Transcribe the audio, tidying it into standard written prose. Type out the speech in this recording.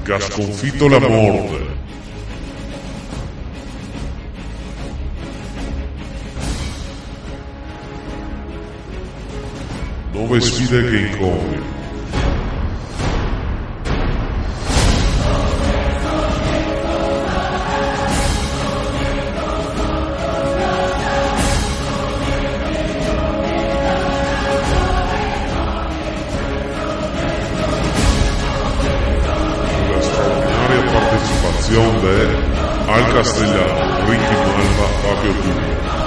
che ha sconfitto la morte. Nuove sfide che incombi. Partecipación de Al Castellano, Ricky Malva, Fabio Cuba.